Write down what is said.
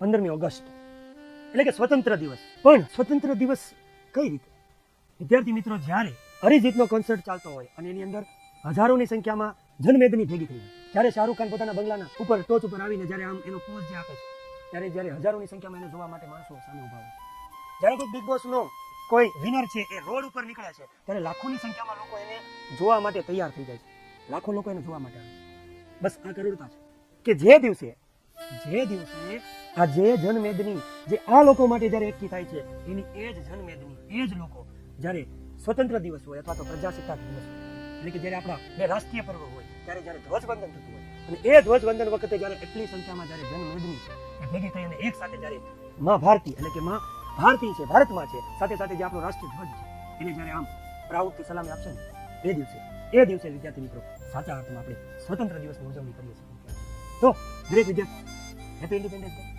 15મી August એટલે કે સ્વતંત્ર દિવસ. પણ સ્વતંત્ર દિવસ કઈ રીતે? વિદ્યાર્થી મિત્રો, જ્યારે અરિજીતનો કોન્સર્ટ ચાલતો હોય અને એની અંદર હજારોની સંખ્યામાં જનમેદની ભેગી થઈ જાય, જ્યારે શાહરૂખ ખાન પોતાના બંગલાના ઉપર ટોચ ઉપર આવીને જ્યારે આમ એનો પોઝ જે આપે છે, ત્યારે હજારોની સંખ્યામાં એને જોવા માટે માણસો સામે ઉભા હોય, જ્યારે કોઈ બિગ બોસનો કોઈ વિનર છે એ રોડ ઉપર નીકળે છે, ત્યારે લાખોની સંખ્યામાં લોકો એને જોવા માટે તૈયાર થઈ જાય છે, લાખો લોકો એને જોવા માટે આવે. બસ આ કરુણતા છે કે જે દિવસે આ જે જનમેદની જે આ લોકો માટે જ્યારે એકઠી થાય છે, એની એ જ જનમેદની એ જ લોકો જ્યારે સ્વતંત્ર દિવસ હોય અથવા તો પ્રજાસત્તાક દિવસ હોય, એટલે કે જ્યારે આપણા બે રાષ્ટ્રીય પર્વ હોય, ત્યારે જ્યારે ધ્વજવંદન થતું હોય, અને એ ધ્વજવંદન વખતે જ્યારે એટલી સંખ્યામાં જ્યારે જનમેદની એ ભેગી થઈ અને એક સાથે જ્યારે માં ભારતી એટલે કે માં ભારતી છે, ભારતમાં છે, સાથે સાથે જે આપણો રાષ્ટ્રીય ધ્વજ છે, એને જ્યારે આમ પ્રાઉડથી સલામી આપશે ને, એ દિવસે વિદ્યાર્થી મિત્રો સાચા અર્થમાં આપણે સ્વતંત્ર દિવસની ઉજવણી કરીએ છીએ. તો દરેક વિદ્યાર્થી હેપી ઇન્ડિપેન્ડન્સ ડે.